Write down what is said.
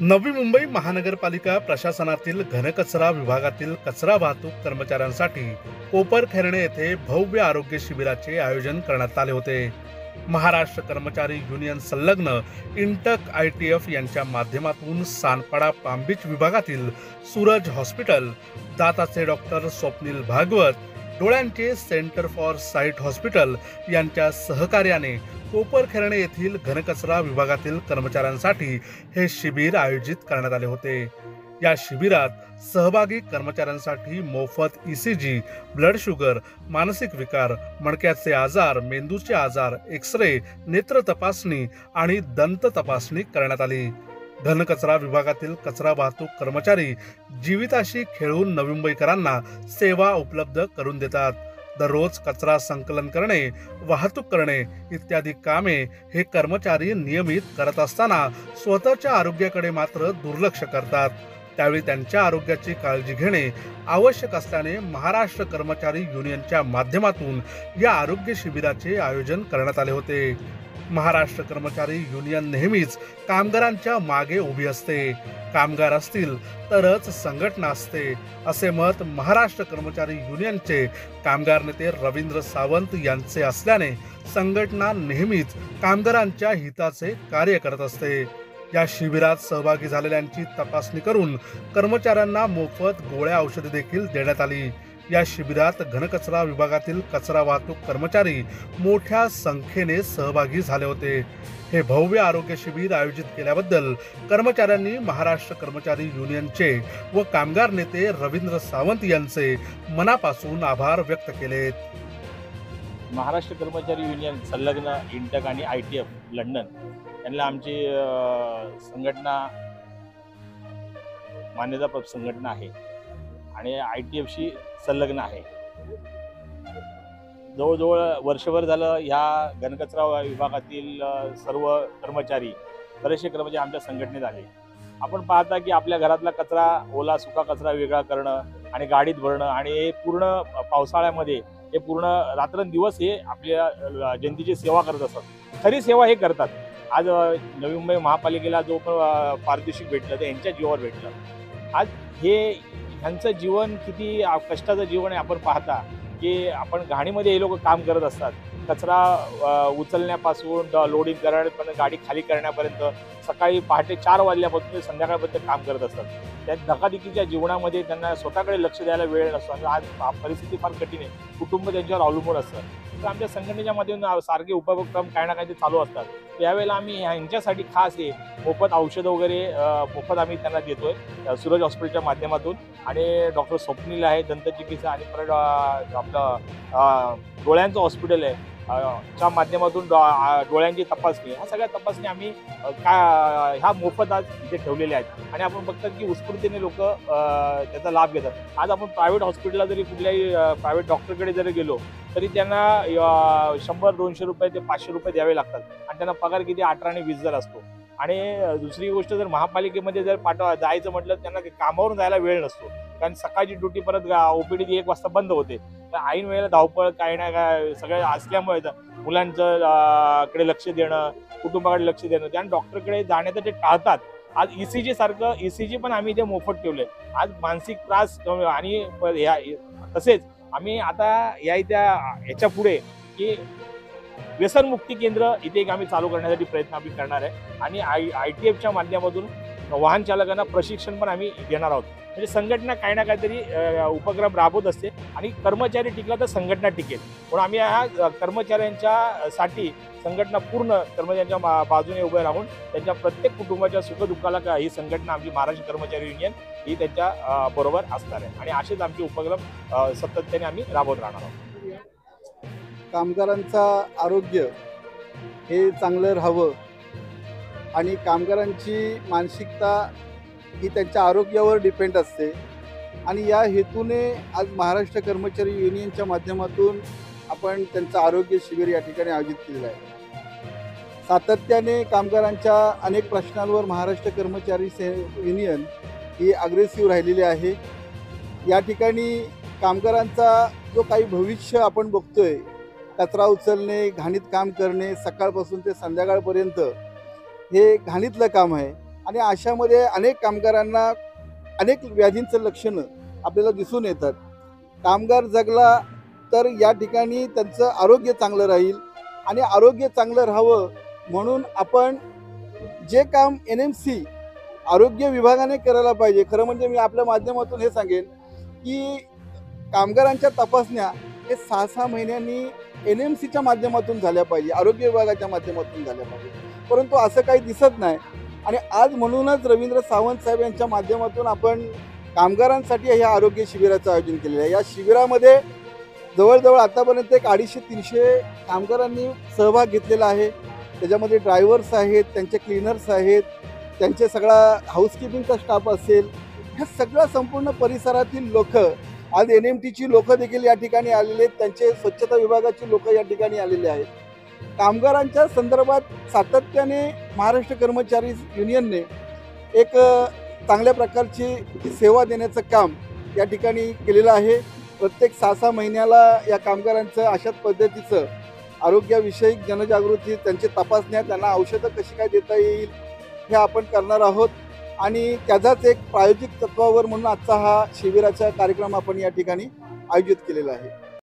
नवी मुंबई महानगरपालिका प्रशासनातील घनकचरा विभागातील कचरा वाहतूक कर्मचाऱ्यांसाठी कोपरखैरणे येथे भव्य आरोग्य शिबिराचे आयोजन करण्यात आले होते। महाराष्ट्र कर्मचारी युनियन संलग्न इंटक ITF यांच्या माध्यमातून सानपाडा पामबीच विभागातील सूरज हॉस्पिटल, दाताचे डॉक्टर स्वप्नील भागवत, डोळ्यांचे सेंटर फॉर साईट हॉस्पिटल यांच्या सहकार्याने कोपरखैरणे येथील घनकचरा विभागातील कर्मचाऱ्यांसाठी हे शिबिर आयोजित करण्यात आले होते। या शिबिरात सहभागी कर्मचाऱ्यांसाठी मोफत ECG, ब्लड शुगर, मानसिक विकार, मणक्याचे आजार, मेंदूचे आजार, एक्स-रे, नेत्र तपासणी आणि दंत तपासणी करण्यात आली। घनकचरा विभागातील कचरा वाहतूक कर्मचारी जीविताशी खेळून नवी मुंबईकरांना सेवा उपलब्ध करून देतात। दररोज कचरा संकलन करणे, वाहतूक करणे इत्यादी कामे हे कर्मचारी नियमित करत असताना स्वतःच्या आरोग्याकडे मात्र दुर्लक्ष करतात। त्यावेळी त्यांच्या आरोग्याची काळजी घेणे आवश्यक असल्याने महाराष्ट्र कर्मचारी युनियनच्या माध्यमातून या आरोग्य शिबिराचे आयोजन करण्यात आले होते। महाराष्ट्र कर्मचारी युनियन नेहमीच कामगारांच्या मागे उभी असते। कामगार असतील तरच संघटना असते, असे मत महाराष्ट्र कर्मचारी युनियनचे कामगार नेते रवींद्र सावंत यांचे असल्याने संघटना नेहमीच कामगारांच्या हिताचे कार्य करत असते। या शिबिरात सहभागी झालेल्यांची तपासणी करून कर्मचाऱ्यांना मोफत गोळ्या औषधे देखील देण्यात आली। या शिबिरात घनकचरा विभागातील कचरा वाहतूक कर्मचारी मोठ्या संख्येने सहभागी झाले होते। हे भव्य आरोग्य शिबिर आयोजित केल्याबद्दल कर्मचाऱ्यांनी महाराष्ट्र कर्मचारी युनियनचे व कामगार नेते रवींद्र सावंत यांचे मनापासून आभार व्यक्त केलेत। महाराष्ट्र कर्मचारी युनियन संलग्न इंटक आणि ITF लंडन यांना आमची संघटना मान्यताप्राप्त संघटना आहे आणि ITFशी संलग्न आहे। जवळजवळ वर्षभर झालं ह्या घनकचरा विभागातील सर्व कर्मचारी, बरेचसे कर्मचारी आमच्या संघटनेत आले। आपण पाहता की आपल्या घरातला कचरा, ओला सुका कचरा वेगळा करणं आणि गाडीत भरणं आणि हे पूर्ण पावसाळ्यामध्ये हे पूर्ण रात्रंदिवस हे आपल्या जनतेची सेवा करत असतात। खरी सेवा हे करतात। आज नवी मुंबई महापालिकेला जो पण पारितोषिक भेटलं ते यांच्या जीवावर भेटलं। आज हे ह्यांचं जीवन किती कष्टाचं जीवन आहे। आपण पाहता की आपण घाणीमध्ये हे लोक काम करत असतात। कचरा उचलण्यापासून लोडिंग करण्यापर्यंत, गाडी खाली करण्यापर्यंत सकाळी पहाटे 4 वाजल्यापासून संध्याकाळपर्यंत काम करत असतात। त्या धकाधकीच्या जीवनामध्ये त्यांना स्वतःकडे लक्ष द्यायला वेळ नसतो आणि आज परिस्थिती फार कठीण आहे। कुटुंब त्यांच्यावर अवलंबून असतं। तर आमच्या संघटनेच्या माध्यमातून सारखे उपक्रम काही ना काही ते चालू असतात। त्यावेळेला आम्ही ह्यांच्यासाठी खास हे मोफत औषधं वगैरे मोफत आम्ही त्यांना देतोय सूरज हॉस्पिटलच्या माध्यमातून। आणि डॉक्टर स्वप्नील आहे दंतचिकित्सा आणि परत आपलं डोळ्यांचं हॉस्पिटल आहे च्या माध्यमातून डोळ्यांची तपासणी, ह्या सगळ्या तपासणी आम्ही ह्या मोफत आज इथे ठेवलेल्या आहेत। आणि आपण बघतात की उत्स्फूर्तीने लोक त्याचा लाभ घेतात। आज आपण प्रायव्हेट हॉस्पिटलला जरी कुठल्याही प्रायव्हेट डॉक्टरकडे जरी गेलो तरी त्यांना 100-200 रुपये ते 500 रुपये द्यावे लागतात आणि त्यांना पगार किती 18 आणि 20,000 असतो। आणि दुसरी गोष्ट, जर महापालिकेमध्ये जर जायचं म्हटलं त्यांना कामावरून जायला वेळ नसतो, कारण सकाळची ड्युटी परत OPD 1 वाजता बंद होते। तर ऐन वेळेला धावपळ काही ना काय सगळं असल्यामुळे मुलांचं कडे लक्ष देणं, कुटुंबाकडे लक्ष देणं, त्या डॉक्टरकडे जाण्याचं ते टाळतात। आज ECG सारखं ECG पण आम्ही इथे मोफत ठेवलंय। आज मानसिक त्रास आणि तसेच आम्ही आता याच्या पुढे की व्यसनमुक्ती केंद्र इथे एक आम्ही चालू करण्यासाठी प्रयत्न आम्ही करणार आहे। आणि ITFच्या माध्यमातून वाहन चालकांना प्रशिक्षण पण आम्ही देणार आहोत। म्हणजे संघटना काही ना काहीतरी उपक्रम राबवत असते आणि कर्मचारी टिकला तर संघटना टिकेल। म्हणून आम्ही ह्या कर्मचाऱ्यांच्या साठी संघटना पूर्ण कर्मचाऱ्यांच्या बाजूने उभे राहून त्यांच्या प्रत्येक कुटुंबाच्या सुखदुःखाला ही संघटना आमची महाराष्ट्र कर्मचारी युनियन ही त्यांच्या बरोबर असणार आहे आणि असेच आमचे उपक्रम सातत्याने आम्ही राबवत राहणार आहोत। कामगारांचं आरोग्य हे चांगलं राहावं आणि कामगारांची मानसिकता ही त्यांच्या आरोग्यावर डिपेंड असते आणि या हेतूने आज महाराष्ट्र कर्मचारी युनियनच्या माध्यमातून आपण त्यांचं आरोग्य शिबिर या ठिकाणी आयोजित केलेलं आहे। सातत्याने कामगारांच्या अनेक प्रश्नांवर महाराष्ट्र कर्मचारी युनियन ही अग्रेसिव्ह राहिलेली आहे। या ठिकाणी कामगारांचा जो काही भविष्य आपण बघतोय, कचरा उचलणे, घाणीत काम करणे, सकाळपासून ते संध्याकाळपर्यंत हे घाणीतलं काम आहे आणि अशामध्ये अनेक कामगारांना अनेक व्याधींचं लक्षणं आपल्याला दिसून येतात. कामगार जगला तर या ठिकाणी त्यांचं आरोग्य चांगलं राहील आणि आरोग्य चांगलं राहावं म्हणून आपण जे काम NMC आरोग्य विभागाने करायला पाहिजे. खरं म्हणजे मी आपल्या माध्यमातून हे सांगेन की कामगारांच्या तपासण्या हे 6-6 महिन्यांनी NMCच्या माध्यमातून झाल्या पाहिजे, आरोग्य विभागाच्या माध्यमातून झाल्या पाहिजे. परंतु असं काही दिसत नाही आणि आज म्हणूनच रवींद्र सावंत साहेब यांच्या माध्यमातून आपण कामगारांसाठी ह्या आरोग्य शिबिराचं आयोजन केलेलं आहे. या शिबिरामध्ये जवळजवळ आतापर्यंत एक 250-300 कामगारांनी सहभाग घेतलेला आहे. त्याच्यामध्ये ड्रायव्हर्स आहेत, त्यांचे क्लीनर्स आहेत, त्यांचे सगळा हाऊसकीपिंगचा स्टाफ असेल, ह्या सगळ्या संपूर्ण परिसरातील लोक, आज NMTची लोक देखील या ठिकाणी आलेले आहेत, त्यांचे स्वच्छता विभागाची लोक या ठिकाणी आलेले आहेत. कामगारांच्या संदर्भात सातत्याने महाराष्ट्र कर्मचारी युनियनने एक चांगल्या प्रकारची सेवा देण्याचं काम या ठिकाणी केलेलं आहे. प्रत्येक 6-6 महिन्याला या कामगारांचं अशाच पद्धतीचं आरोग्याविषयक जनजागृती, त्यांची तपासण्या, त्यांना औषधं कशी काय देता येईल हे आपण करणार आहोत आणि त्याचाच एक प्रायोगिक तत्वावर म्हणून आजचा हा शिबिराचा कार्यक्रम आपण या ठिकाणी आयोजित केलेला आहे.